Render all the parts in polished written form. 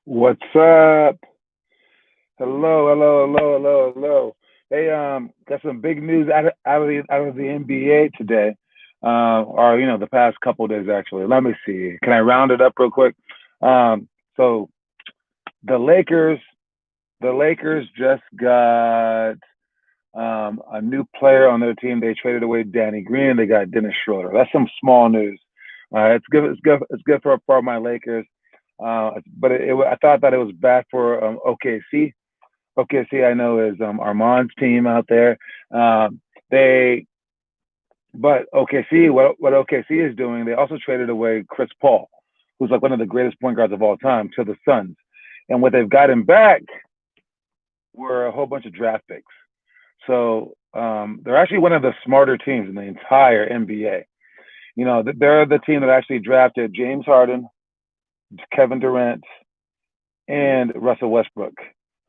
What's up? Hello, hello, hello, hello, hello. Hey, got some big news out of the NBA today, or the past couple of days actually. Let me see. Can I round it up real quick? So the Lakers, the Lakers just got a new player on their team. They traded away Danny Green. They got Dennis Schroeder. That's some small news. It's good. It's good. It's good for my Lakers. But I thought that it was bad for OKC. OKC, I know, is Armand's team out there. They, but OKC, what OKC is doing, they also traded away Chris Paul, who's like one of the greatest point guards of all time, to the Suns. And what they've gotten back were a whole bunch of draft picks. So they're actually one of the smarter teams in the entire NBA. They're the team that actually drafted James Harden, Kevin Durant, and Russell Westbrook.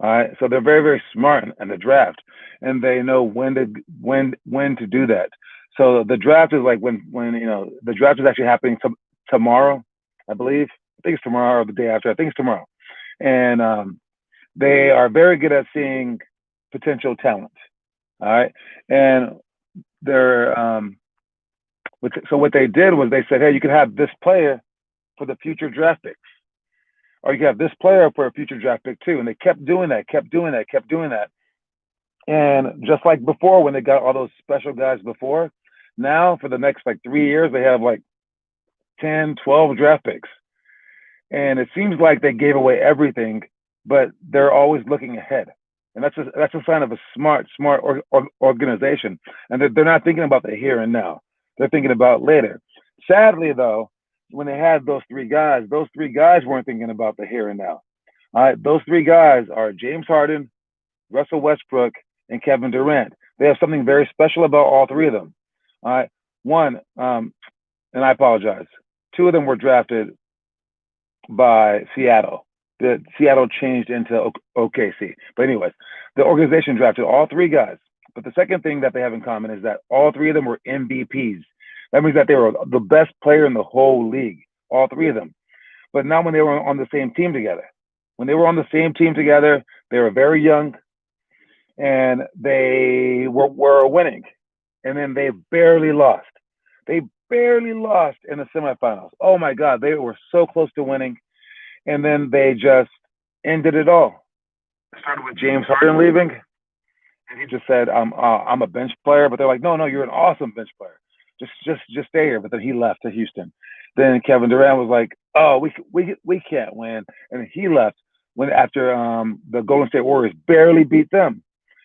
All right, so they're very, very smart in the draft, and they know when to do that. So the draft is like when the draft is actually happening tomorrow, I believe. I think it's tomorrow or the day after. I think it's tomorrow, and they are very good at seeing potential talent. All right, and they're so what they did was they said, hey, you can have this player for the future draft picks, or you can have this player for a future draft pick too. And they kept doing that, kept doing that, kept doing that. And just like before, when they got all those special guys before, now for the next like 3 years, they have like 10, 12 draft picks. And it seems like they gave away everything, but they're always looking ahead. And that's a sign of a smart organization. And they're not thinking about the here and now. They're thinking about later. Sadly, though, when they had those three guys weren't thinking about the here and now. All right, those three guys are James Harden, Russell Westbrook, and Kevin Durant. They have something very special about all three of them. All right, one, and I apologize. Two of them were drafted by Seattle. The Seattle changed into OKC. But anyways, the organization drafted all three guys. But the second thing that they have in common is that all three of them were MVPs. That means that they were the best player in the whole league, all three of them. But not when they were on the same team together. When they were on the same team together, they were very young and they were winning. And then they barely lost. They barely lost in the semifinals. Oh my God, they were so close to winning. And then they just ended it all. It started with James Harden leaving, and he just said, I'm a bench player." But they're like, "No, no, you're an awesome bench player. Just stay here." But then he left to Houston. Then Kevin Durant was like, "Oh, we can't win," and he left when after the Golden State Warriors barely beat them.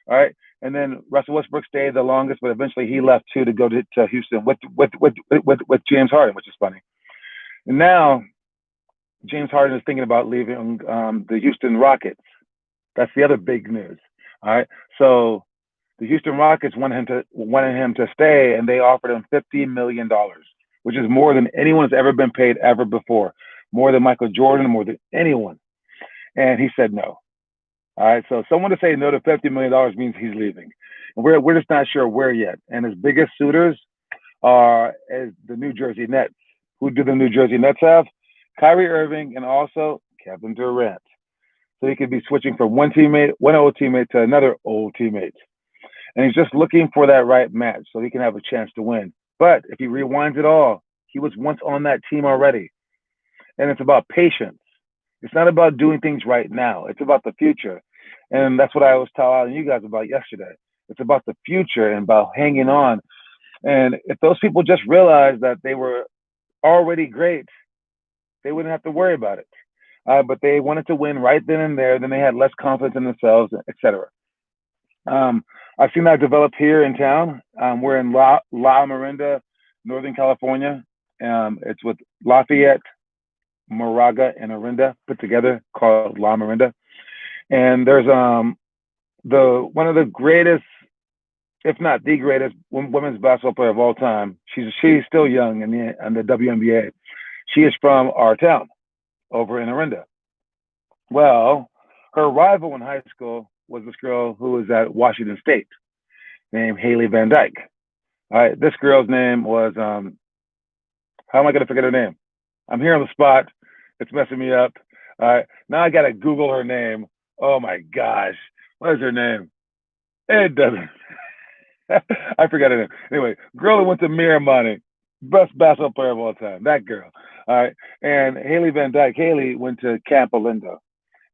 All right. And then Russell Westbrook stayed the longest, but eventually he left too to go to Houston with James Harden, which is funny. And now James Harden is thinking about leaving the Houston Rockets. That's the other big news. All right. So the Houston Rockets wanted him to stay, and they offered him $50 million, which is more than anyone has ever been paid ever before, more than Michael Jordan, more than anyone. And he said no. All right. So someone to say no to $50 million means he's leaving. And we're just not sure where yet. And his biggest suitors are as the New Jersey Nets. Who do the New Jersey Nets have? Kyrie Irving and also Kevin Durant. So he could be switching from one old teammate to another old teammate. And he's just looking for that right match so he can have a chance to win. But if he rewinds it all, he was once on that team already. And it's about patience. It's not about doing things right now. It's about the future. And that's what I was telling you guys about yesterday. It's about the future and about hanging on. And if those people just realized that they were already great, they wouldn't have to worry about it. But they wanted to win right then and there. Then they had less confidence in themselves, etc. I've seen that develop here in town. We're in La Miranda, Northern California. It's with Lafayette, Moraga, and Orinda put together, called La Miranda. And there's the one of the greatest, if not the greatest, women's basketball player of all time. She's still young in the WNBA. She is from our town over in Orinda. Well, her rival in high school was this girl who was at Washington State named Haley Van Dyke. All right, this girl's name was how am I going to forget her name? I'm here on the spot. It's messing me up. All right. Now I gotta Google her name. Oh my gosh. What is her name? It doesn't. I forgot her name. Anyway, girl who went to Miramani, best basketball player of all time. That girl. All right. And Haley Van Dyke. Haley went to Camp Alindo.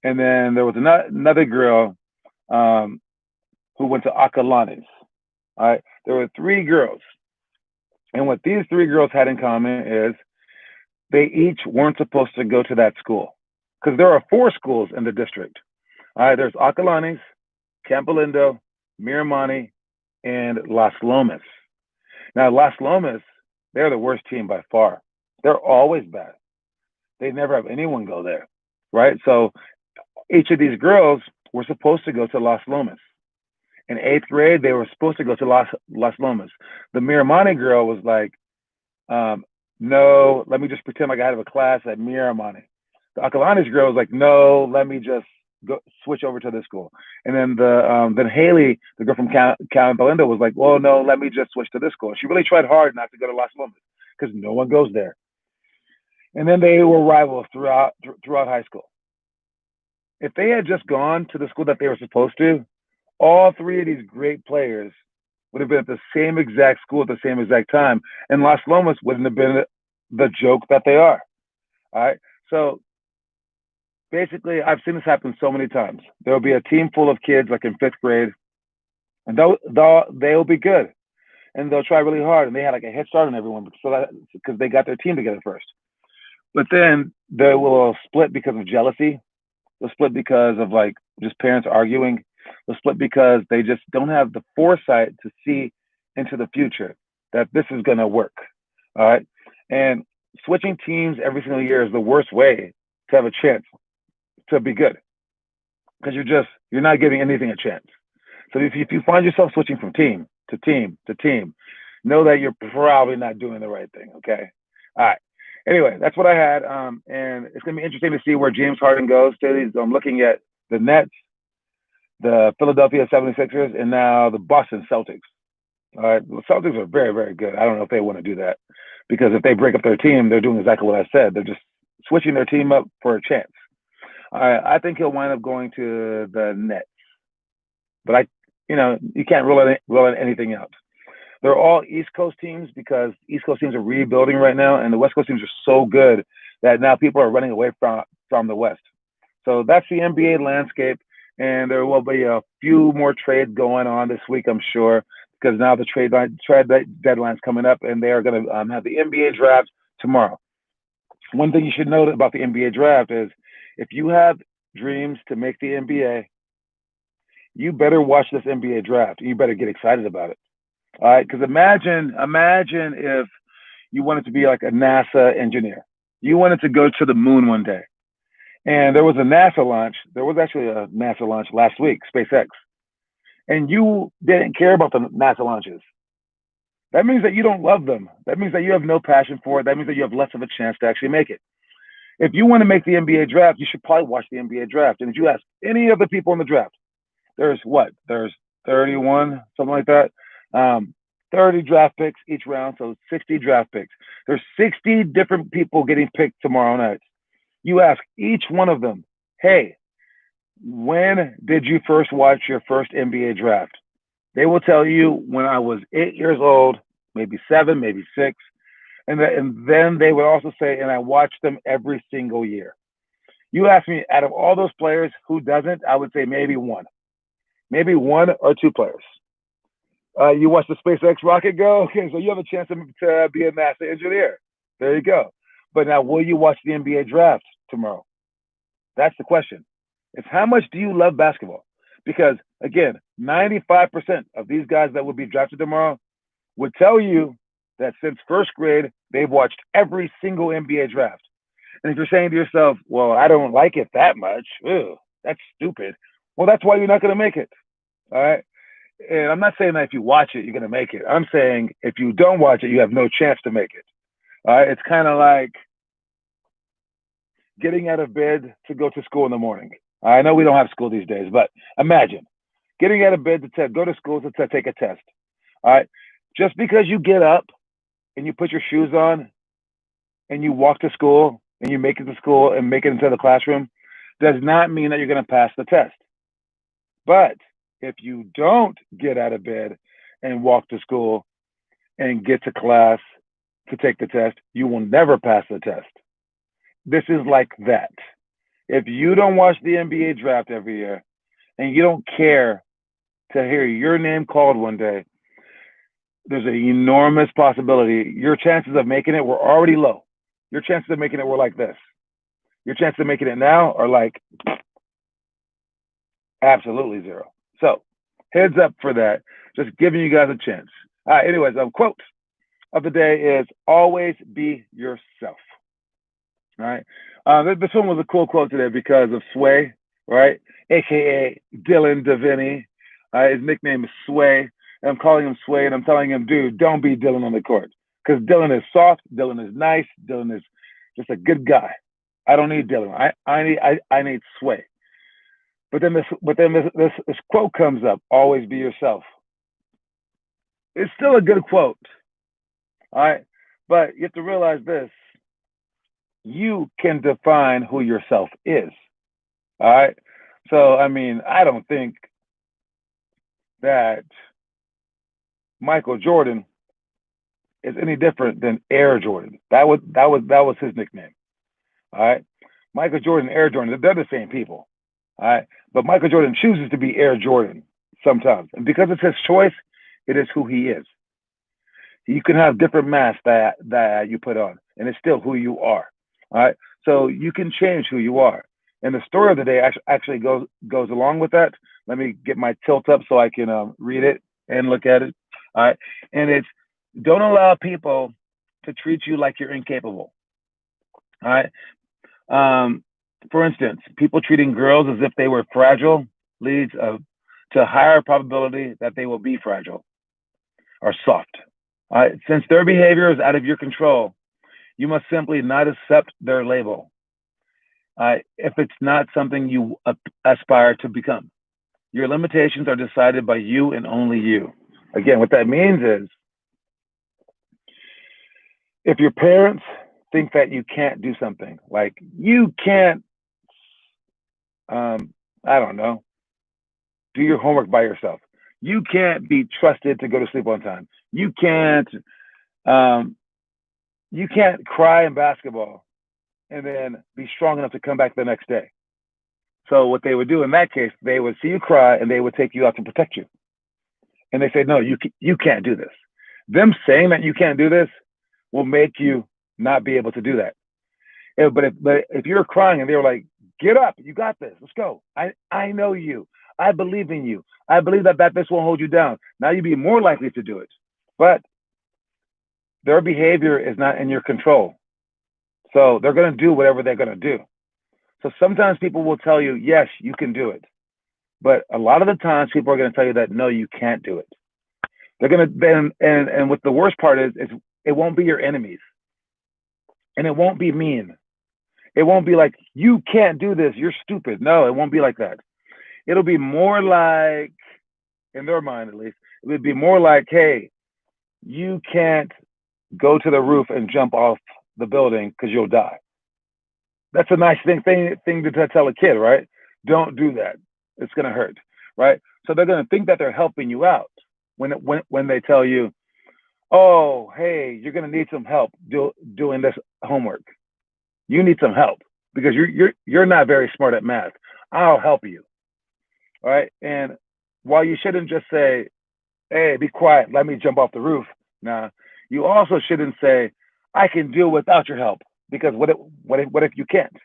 And then there was another girl um, who went to Acalanes. All right. There were three girls. And what these three girls had in common is they each weren't supposed to go to that school because there are four schools in the district. All right. There's Acalanes, Camp Alindo, Miramani, and Las Lomas. Now, Las Lomas, they're the worst team by far. They're always bad. They never have anyone go there, right? So each of these girls were supposed to go to Las Lomas. In eighth grade, they were supposed to go to Las Lomas. The Miramani girl was like, no, let me just pretend like I have a class at Miramani. The Acalanes girl was like, no, let me just go switch over to this school. And then Haley, the girl from Camp Belinda, was like, well, no, let me just switch to this school. She really tried hard not to go to Las Lomas because no one goes there. And then they were rivals throughout high school. If they had just gone to the school that they were supposed to, all three of these great players would have been at the same exact school at the same exact time, and Las Lomas wouldn't have been the joke that they are. All right. So basically, I've seen this happen so many times. There will be a team full of kids like in fifth grade, and they'll be good, and they'll try really hard, and they had like a head start on everyone because they got their team together first. But then they will split because of jealousy. They'll split because of like just parents arguing. They'll split because they just don't have the foresight to see into the future that this is going to work. All right. And switching teams every single year is the worst way to have a chance to be good because you're not giving anything a chance. So if you find yourself switching from team to team to team, know that you're probably not doing the right thing. Okay. All right. Anyway, that's what I had. And it's going to be interesting to see where James Harden goes. I'm looking at the Nets, the Philadelphia 76ers, and now the Boston Celtics. All right. The Celtics are very, very good. I don't know if they want to do that because if they break up their team, they're doing exactly what I said. They're just switching their team up for a chance. I think he'll wind up going to the Nets. But you can't rule in anything else. They're all East Coast teams because East Coast teams are rebuilding right now, and the West Coast teams are so good that now people are running away from the West. So that's the NBA landscape, and there will be a few more trades going on this week, I'm sure, because now the trade deadline's coming up, and they are going to have the NBA draft tomorrow. One thing you should know about the NBA draft is if you have dreams to make the NBA, you better watch this NBA draft. You better get excited about it. All right, because imagine if you wanted to be like a NASA engineer. You wanted to go to the moon one day. And there was a NASA launch. There was actually a NASA launch last week, SpaceX. And you didn't care about the NASA launches. That means that you don't love them. That means that you have no passion for it. That means that you have less of a chance to actually make it. If you want to make the NBA draft, you should probably watch the NBA draft. And if you ask any of the people in the draft, there's 31, something like that. 30 draft picks each round, so 60 draft picks. There's 60 different people getting picked tomorrow night. You ask each one of them, hey, when did you first watch your first NBA draft? They will tell you when I was 8 years old, maybe 7, maybe 6. And then they would also say, and I watched them every single year. You ask me, out of all those players, who doesn't? I would say maybe one or two players. You watch the SpaceX rocket go? Okay, so you have a chance to be a NASA engineer. There you go. But now, will you watch the NBA draft tomorrow? That's the question. It's how much do you love basketball? Because, again, 95% of these guys that would be drafted tomorrow would tell you that since first grade, they've watched every single NBA draft. And if you're saying to yourself, well, I don't like it that much, ew, that's stupid. Well, that's why you're not going to make it. All right? And I'm not saying that if you watch it, you're going to make it. I'm saying if you don't watch it, you have no chance to make it. All right? It's kind of like getting out of bed to go to school in the morning. I know we don't have school these days, but imagine getting out of bed to go to school to take a test. All right? Just because you get up and you put your shoes on and you walk to school and you make it to school and make it into the classroom, does not mean that you're going to pass the test. But if you don't get out of bed and walk to school and get to class to take the test, you will never pass the test. This is like that. If you don't watch the NBA draft every year and you don't care to hear your name called one day, there's an enormous possibility your chances of making it were already low. Your chances of making it were like this. Your chances of making it now are like absolutely zero. So heads up for that. Just giving you guys a chance. All right, anyways, quote of the day is always be yourself. All right. This one was a cool quote today because of Sway, right? AKA Dylan Deviney. His nickname is Sway. And I'm calling him Sway and I'm telling him, dude, don't be Dylan on the court. Because Dylan is soft, Dylan is nice, Dylan is just a good guy. I don't need Dylan. I need Sway. But then this quote comes up, always be yourself. It's still a good quote. All right. But you have to realize this. You can define who yourself is. All right. So, I mean, I don't think that Michael Jordan is any different than Air Jordan. That was his nickname. All right. Michael Jordan, Air Jordan, they're the same people. All right. But Michael Jordan chooses to be Air Jordan sometimes. And because it's his choice, it is who he is. You can have different masks that you put on, and it's still who you are. All right. So you can change who you are. And the story of the day actually goes along with that. Let me get my tilt up so I can read it and look at it. All right. And it's don't allow people to treat you like you're incapable. All right. For instance, people treating girls as if they were fragile leads to a higher probability that they will be fragile or soft. All right. Since their behavior is out of your control, you must simply not accept their label if it's not something you aspire to become. Your limitations are decided by you and only you. Again, what that means is if your parents think that you can't do something, like you can't, I don't know, do your homework by yourself. You can't be trusted to go to sleep on time. You can't cry in basketball and then be strong enough to come back the next day. So what they would do in that case, they would see you cry and they would take you out to protect you. And they say, no, you can't do this. Them saying that you can't do this will make you not be able to do that. But if you're crying and they're like, get up, you got this, let's go. I know you. I believe in you. I believe that this won't hold you down. Now you'd be more likely to do it. But their behavior is not in your control. So they're going to do whatever they're going to do. So sometimes people will tell you, yes, you can do it. But a lot of the times people are going to tell you that, no, you can't do it. They're going to then, and what the worst part is it won't be your enemies. And it won't be mean. It won't be like, you can't do this, you're stupid. No, it won't be like that. It'll be more like, in their mind at least, it would be more like, hey, you can't go to the roof and jump off the building because you'll die. That's a nice thing to tell a kid, right? Don't do that. It's going to hurt, right? So they're going to think that they're helping you out when they tell you, oh, hey, you're going to need some help doing this homework. You need some help because you're not very smart at math. I'll help you, all right? And while you shouldn't just say, hey, be quiet, let me jump off the roof. Nah, you also shouldn't say, I can do without your help, because what if you can't?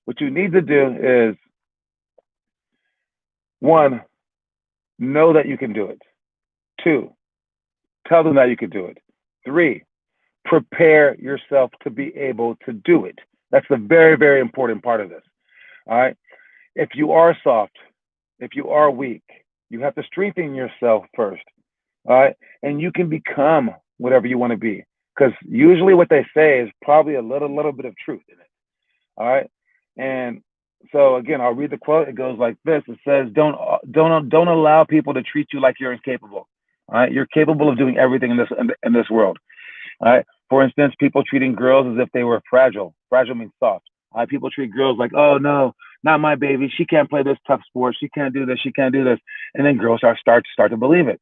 What you need to do is, one, know that you can do it. Two, tell them that you can do it. Three, prepare yourself to be able to do it. That's the very, very important part of this. All right. If you are soft, if you are weak, you have to strengthen yourself first. All right. And you can become whatever you want to be. Because usually what they say is probably a little bit of truth in it. All right. And so again, I'll read the quote. It goes like this. It says, don't allow people to treat you like you're incapable. All right. You're capable of doing everything in this world. All right. For instance, people treating girls as if they were fragile. Fragile means soft. People treat girls like, oh no, not my baby. She can't play this tough sport. She can't do this. She can't do this. And then girls start to believe it.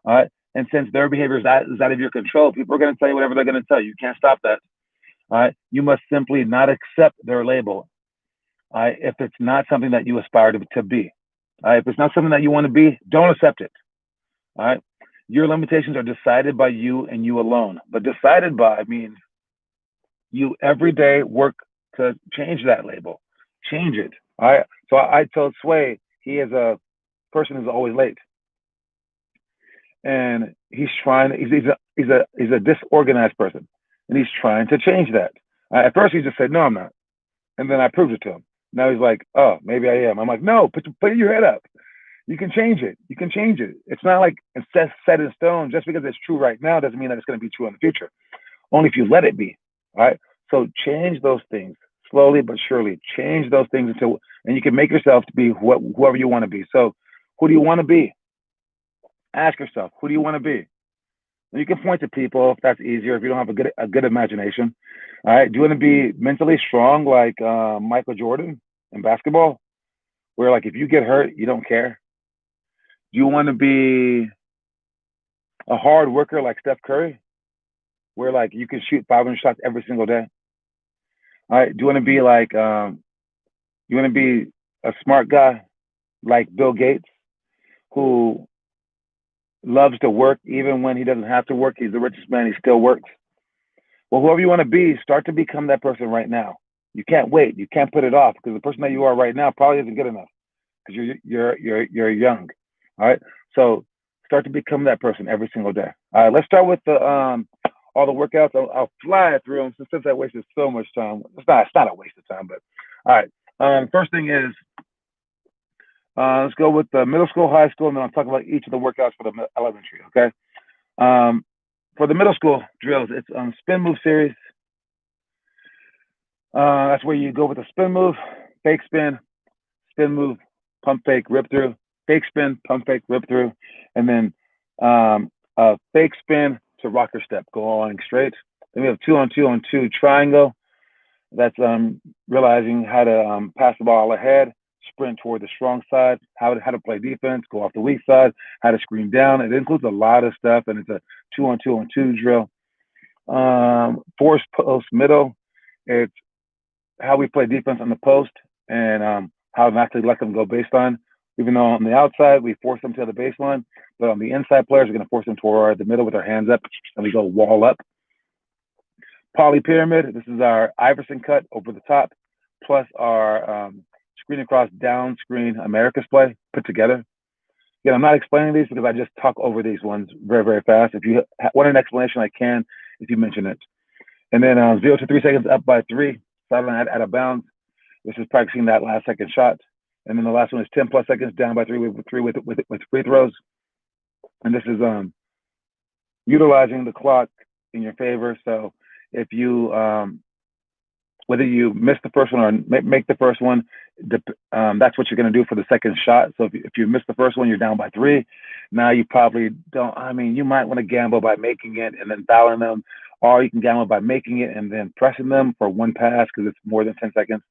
All right. And since their behavior is out of your control, people are going to tell you whatever they're going to tell you. You can't stop that. All right. You must simply not accept their label. All right. If it's not something that you aspire to be. All right. If it's not something that you want to be, don't accept it. All right. Your limitations are decided by you and you alone. But decided by means you every day work to change that label. Change it. All right. So I told Sway he is a person who's always late. And he's trying. He's a disorganized person, and he's trying to change that. At first, he just said, "No, I'm not," and then I proved it to him. Now he's like, "Oh, maybe I am." I'm like, "No, put your head up. You can change it. You can change it. It's not like it's set in stone. Just because it's true right now doesn't mean that it's going to be true in the future. Only if you let it be. All right. So change those things slowly but surely. Change those things until, and you can make yourself to be whoever you want to be. So, who do you want to be? Ask yourself, who do you want to be? And you can point to people if that's easier, if you don't have a good imagination. All right. Do you want to be mentally strong like Michael Jordan in basketball, where like if you get hurt, you don't care? Do you want to be a hard worker like Steph Curry, where like you can shoot 500 shots every single day? All right. Do you want to be like you want to be a smart guy like Bill Gates, who loves to work even when he doesn't have to work? He's the richest man. He still works. Well, whoever you want to be, start to become that person right now. You can't wait. You can't put it off because the person that you are right now probably isn't good enough because you're young. All right. So start to become that person every single day. All right. Let's start with the all the workouts. I'll fly through them since I wasted so much time. It's not a waste of time, but all right. First thing is let's go with the middle school, high school, and then I'll talk about each of the workouts for the elementary. Okay. For the middle school drills, it's spin move series. That's where you go with the spin move, fake spin move, pump fake, rip through, fake spin, pump fake, rip through, and then a fake spin to rocker step, going straight. Then we have 2-on-2-on-2 triangle. That's realizing how to pass the ball ahead, sprint toward the strong side, how to play defense, go off the weak side, how to screen down. It includes a lot of stuff, and it's a 2-on-2-on-2 drill. Force post middle. It's how we play defense on the post and how not to let them go baseline. Even though on the outside we force them to the baseline, but on the inside players are going to force them toward the middle with our hands up, and we go wall up. Poly pyramid. This is our Iverson cut over the top, plus our screen across down screen America's play put together. Again, I'm not explaining these because I just talk over these ones very, very fast. If you want an explanation, I can if you mention it. And then 0 to 3 seconds up by 3, sideline out of bounds. This is practicing that last second shot. And then the last one is 10 plus seconds down by 3 with free throws. And this is utilizing the clock in your favor. So if you whether you miss the first one or make the first one, that's what you're going to do for the second shot. So if you miss the first one, you're down by 3. Now you probably don't. I mean, you might want to gamble by making it and then fouling them, or you can gamble by making it and then pressing them for one pass because it's more than 10 seconds.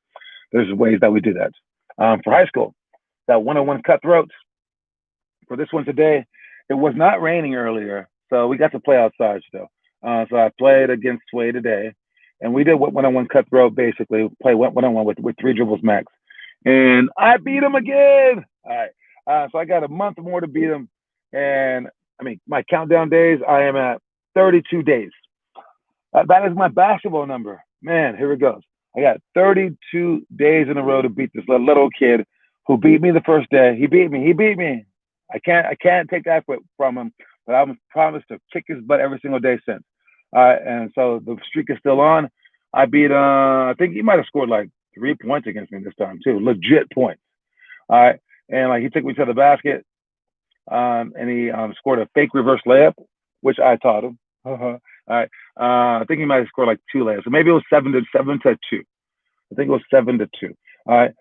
There's ways that we do that. For high school, that one-on-one cutthroats. For this one today, it was not raining earlier, so we got to play outside still. So I played against Sway today, and we did one-on-one cutthroat, basically, play one-on-one with 3 dribbles max. And I beat him again. All right. So I got a month more to beat him. And, I mean, my countdown days, I am at 32 days. That is my basketball number. Man, here it goes. I got 32 days in a row to beat this little kid who beat me the first day. He beat me. I can't take that from him, but I was promised to kick his butt every single day since. And so the streak is still on. I beat, I think he might have scored like 3 points against me this time too, legit points. All right. And like he took me to the basket and he scored a fake reverse layup, which I taught him. All right. I think he might have scored like 2 layups. So maybe it was 7 to 2. I think it was 7 to 2. All right.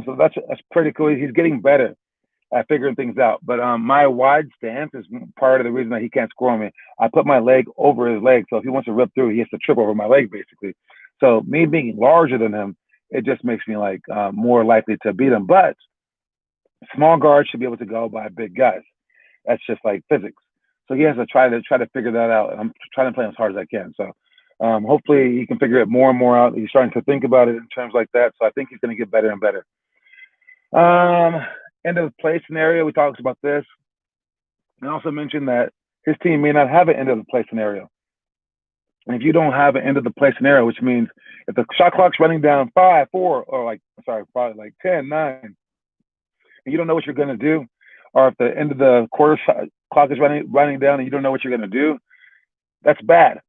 So that's pretty cool. He's getting better at figuring things out. But my wide stance is part of the reason that he can't score on me. I put my leg over his leg. So if he wants to rip through, he has to trip over my leg, basically. So me being larger than him it just makes me like more likely to beat him. But small guards should be able to go by big guys. That's just like physics. So he has to try to figure that out. And I'm trying to play as hard as I can. So hopefully he can figure it more and more out. He's starting to think about it in terms like that. So I think he's going to get better and better. End of play scenario. We talked about this. And also mentioned that his team may not have an end of the play scenario. And if you don't have an end of the play scenario, which means if the shot clock's running down 5, 4, or probably like 10, 9, and you don't know what you're going to do, or if the end of the quarter clock is running down and you don't know what you're going to do, that's bad.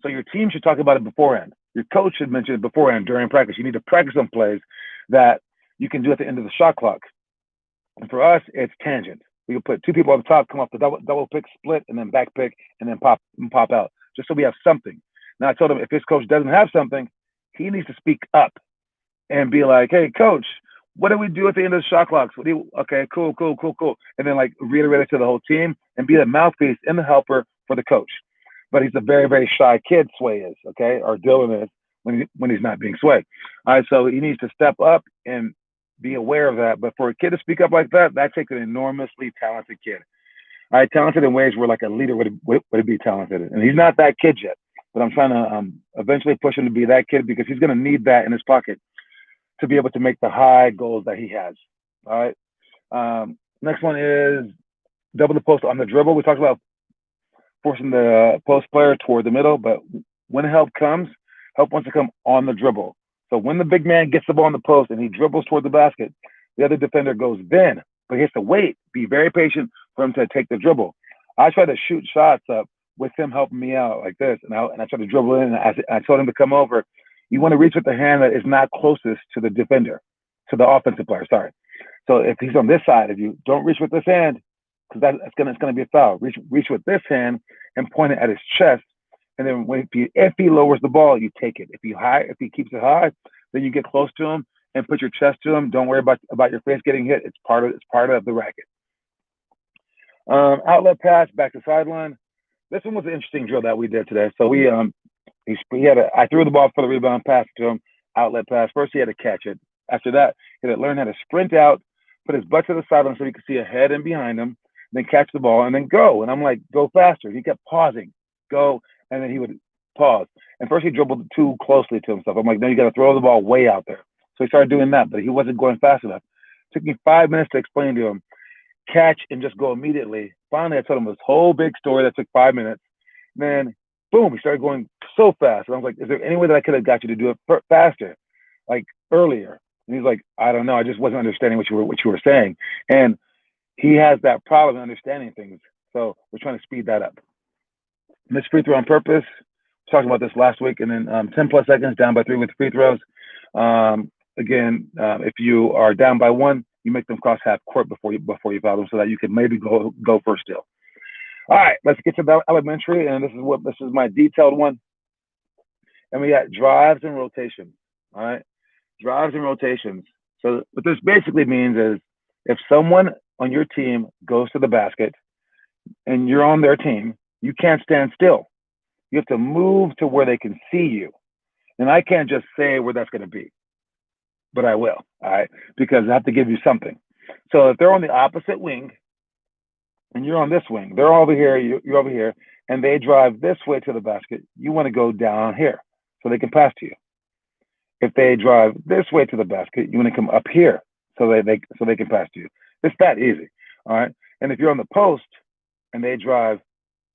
So your team should talk about it beforehand. Your coach should mention it beforehand during practice. You need to practice some plays that you can do at the end of the shot clock. And for us, it's tangent. We can put two people on the top, come off the double pick, split, and then back pick, and then pop out, just so we have something. Now, I told him if his coach doesn't have something, he needs to speak up and be like, hey, coach, what do we do at the end of the shot clocks? Okay, cool. And then like reiterate it to the whole team and be the mouthpiece and the helper for the coach. But he's a very, very shy kid, Sway is, okay, or Dylan is when he's not being Sway. All right, so he needs to step up and be aware of that. But for a kid to speak up like that, that takes an enormously talented kid. All right, talented in ways where like a leader would be talented. And he's not that kid yet. But I'm trying to eventually push him to be that kid because he's going to need that in his pocket to be able to make the high goals that he has. All right. Next one is double the post on the dribble. We talked about forcing the post player toward the middle, but when help comes, help wants to come on the dribble. So when the big man gets the ball on the post and he dribbles toward the basket, the other defender goes then, but he has to wait, be very patient for him to take the dribble. I try to shoot shots up with him helping me out like this, and I try to dribble in, and I told him to come over. You want to reach with the hand that is not closest to the defender, to the offensive player, sorry. So if he's on this side, if you don't reach with this hand, because it's gonna be a foul. Reach with this hand and point it at his chest, and then if he lowers the ball, you take it. If he keeps it high, then you get close to him and put your chest to him. Don't worry about your face getting hit. It's part of the racket. Outlet pass back to sideline. This one was an interesting drill that we did today. So I threw the ball for the rebound, passed to him, outlet pass. First, he had to catch it. After that, he had to learn how to sprint out, put his butt to the sideline so he could see ahead and behind him, then catch the ball and then go. And I'm like, go faster. He kept pausing, go, and then he would pause. And first, he dribbled too closely to himself. I'm like, no, you got to throw the ball way out there. So he started doing that, but he wasn't going fast enough. It took me 5 minutes to explain to him, catch and just go immediately. Finally, I told him this whole big story that took 5 minutes. Then, boom, he started going so fast. And I was like, is there any way that I could have got you to do it faster, like earlier? And he's like, I don't know. I just wasn't understanding what you were saying. And he has that problem in understanding things. So we're trying to speed that up. Missed free throw on purpose. We talked about this last week. And then 10 plus seconds, down by 3 with free throws. Again, if you are down by 1, you make them cross half court before you foul them so that you can maybe go first steal. All right, let's get to the elementary, and this is my detailed one. And we got drives and rotations. All right, drives and rotations. So what this basically means is if someone on your team goes to the basket and you're on their team, you can't stand still. You have to move to where they can see you. And I can't just say where that's going to be, but I will, all right, because I have to give you something. So if they're on the opposite wing and you're on this wing, they're over here, you're over here, and they drive this way to the basket, you want to go down here so they can pass to you. If they drive this way to the basket, you want to come up here so they can pass to you. It's that easy, all right? And if you're on the post and they drive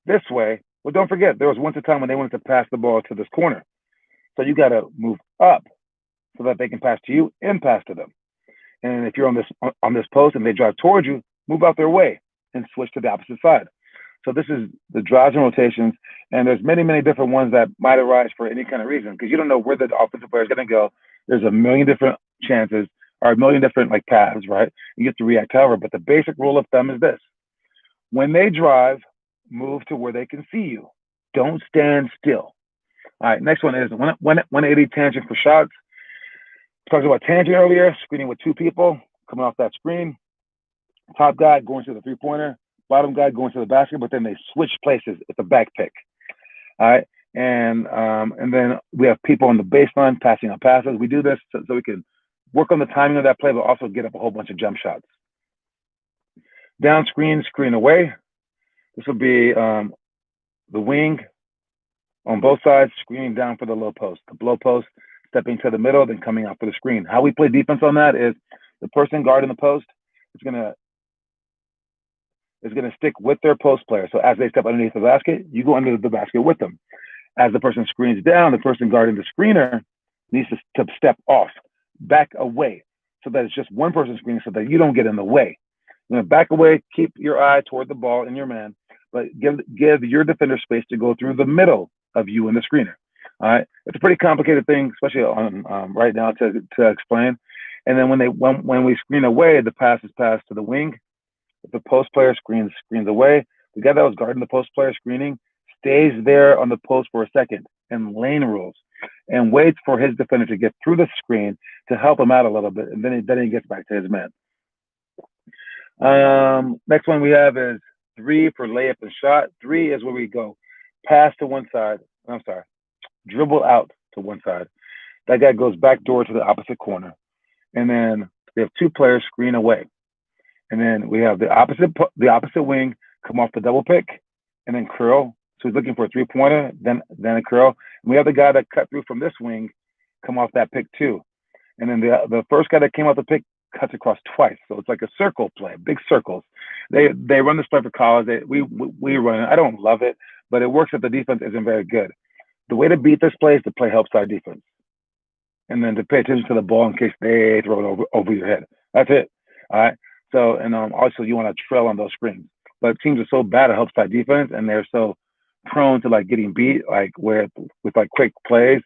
this way, well, don't forget, there was once a time when they wanted to pass the ball to this corner. So you got to move up so that they can pass to you and pass to them. And if you're on this post and they drive towards you, move out their way and switch to the opposite side. So this is the drives and rotations, and there's many, many different ones that might arise for any kind of reason because you don't know where the offensive player is going to go. There's a million different chances or a million different like paths, right? You have to react however, but the basic rule of thumb is this. When they drive, move to where they can see you. Don't stand still. All right, next one is 180 tangent for shots. Talked about tangent earlier, screening with 2 people coming off that screen. Top guy going to the three-pointer, bottom guy going to the basket, but then they switch places at the back pick. All right. and then we have people on the baseline passing out passes. We do this so we can work on the timing of that play, but also get up a whole bunch of jump shots. Down screen, screen away. This will be the wing on both sides, screening down for the low post. The low post stepping to the middle, then coming out for the screen. How we play defense on that is the person guarding the post is gonna stick with their post player. So as they step underneath the basket, you go under the basket with them. As the person screens down, the person guarding the screener needs to step off, back away, so that it's just one person screening, so that you don't get in the way. You know, back away, keep your eye toward the ball and your man, but give your defender space to go through the middle of you and the screener. All right, it's a pretty complicated thing, especially on right now to explain. And then when we screen away, the pass is passed to the wing. If the post player screens away, the guy that was guarding the post player screening stays there on the post for a second and lane rules and waits for his defender to get through the screen to help him out a little bit, and then he gets back to his man. Next one we have is 3 for layup and shot. 3 is where we go pass to one side. Dribble out to one side. That guy goes back door to the opposite corner, and then we have 2 players screen away, and then we have the opposite wing come off the double pick, and then curl. So he's looking for a 3-pointer, then a curl. And we have the guy that cut through from this wing come off that pick too, and then the first guy that came off the pick cuts across twice. So it's like a circle play, big circles. They run this play for college. We run it. I don't love it, but it works if the defense isn't very good. The way to beat this play is to play help side defense, and then to pay attention to the ball in case they throw it over your head. That's it. All right. So and also you want to trail on those screens. But teams are so bad at help side defense, and they're so prone to like getting beat, like with like quick plays,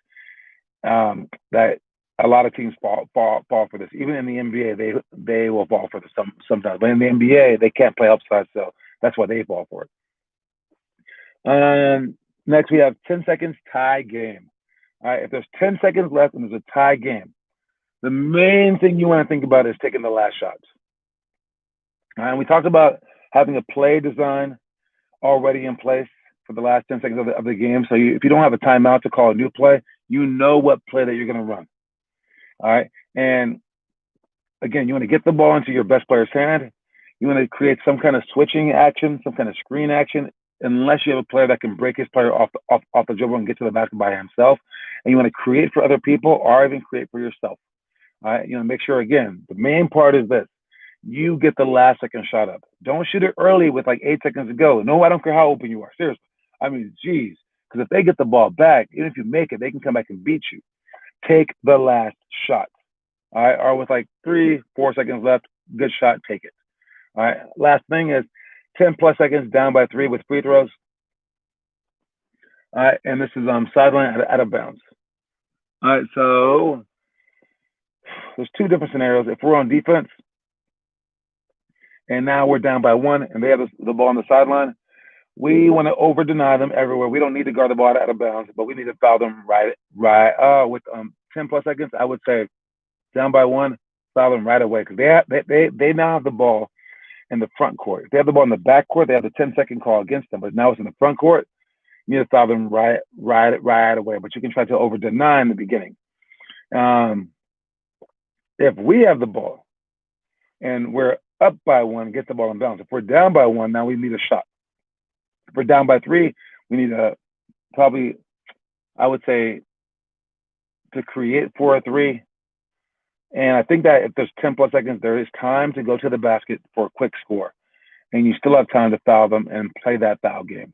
that a lot of teams fall for this. Even in the NBA, they will fall for this sometimes. But in the NBA, they can't play help side, so that's why they fall for it. Next, we have 10 seconds tie game. All right, if there's 10 seconds left and there's a tie game, the main thing you want to think about is taking the last shots. All right, and we talked about having a play design already in place for the last 10 seconds of the game. So if you don't have a timeout to call a new play, you know what play that you're going to run. All right, and again, you want to get the ball into your best player's hand. You want to create some kind of switching action, some kind of screen action, unless you have a player that can break his player off the dribble and get to the basket by himself. And you want to create for other people or even create for yourself. All right, you know, make sure, again, the main part is this. You get the last second shot up. Don't shoot it early with like 8 seconds to go. No, I don't care how open you are. Seriously. I mean, geez. Because if they get the ball back, even if you make it, they can come back and beat you. Take the last shot. All right, or with like 3-4 seconds left, good shot, take it. All right, last thing is 10 plus seconds down by 3 with free throws. All right, and this is sideline out of bounds. All right, so there's 2 different scenarios. If we're on defense and now we're down by 1 and they have the ball on the sideline, we want to over deny them everywhere. We don't need to guard the ball out of bounds, but we need to foul them right with 10 plus seconds. I would say down by 1, foul them right away because they now have the ball in the front court. If they have the ball in the back court, they have the 10-second call against them. But now it's in the front court, you need to foul them right away. But you can try to over deny in the beginning. If we have the ball and we're up by 1, get the ball in bounds. If we're down by 1, now we need a shot. If we're down by 3, we need probably, I would say, to create for a 3. And I think that if there's 10 plus seconds, there is time to go to the basket for a quick score. And you still have time to foul them and play that foul game.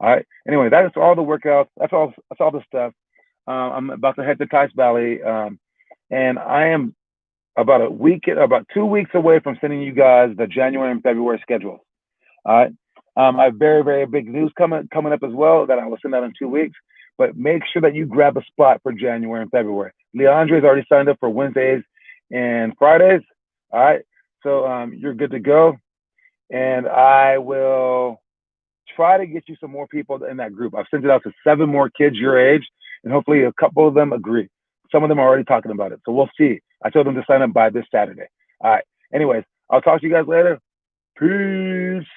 All right. Anyway, that is all the workouts. That's all the stuff. I'm about to head to Tice Valley. And I am about 2 weeks away from sending you guys the January and February schedule. All right. I have very, very big news coming up as well that I will send out in 2 weeks. But make sure that you grab a spot for January and February. Leandre's already signed up for Wednesdays and Fridays. All right. So you're good to go. And I will try to get you some more people in that group. I've sent it out to 7 more kids your age, and hopefully a couple of them agree. Some of them are already talking about it. So we'll see. I told them to sign up by this Saturday. All right. Anyways, I'll talk to you guys later. Peace.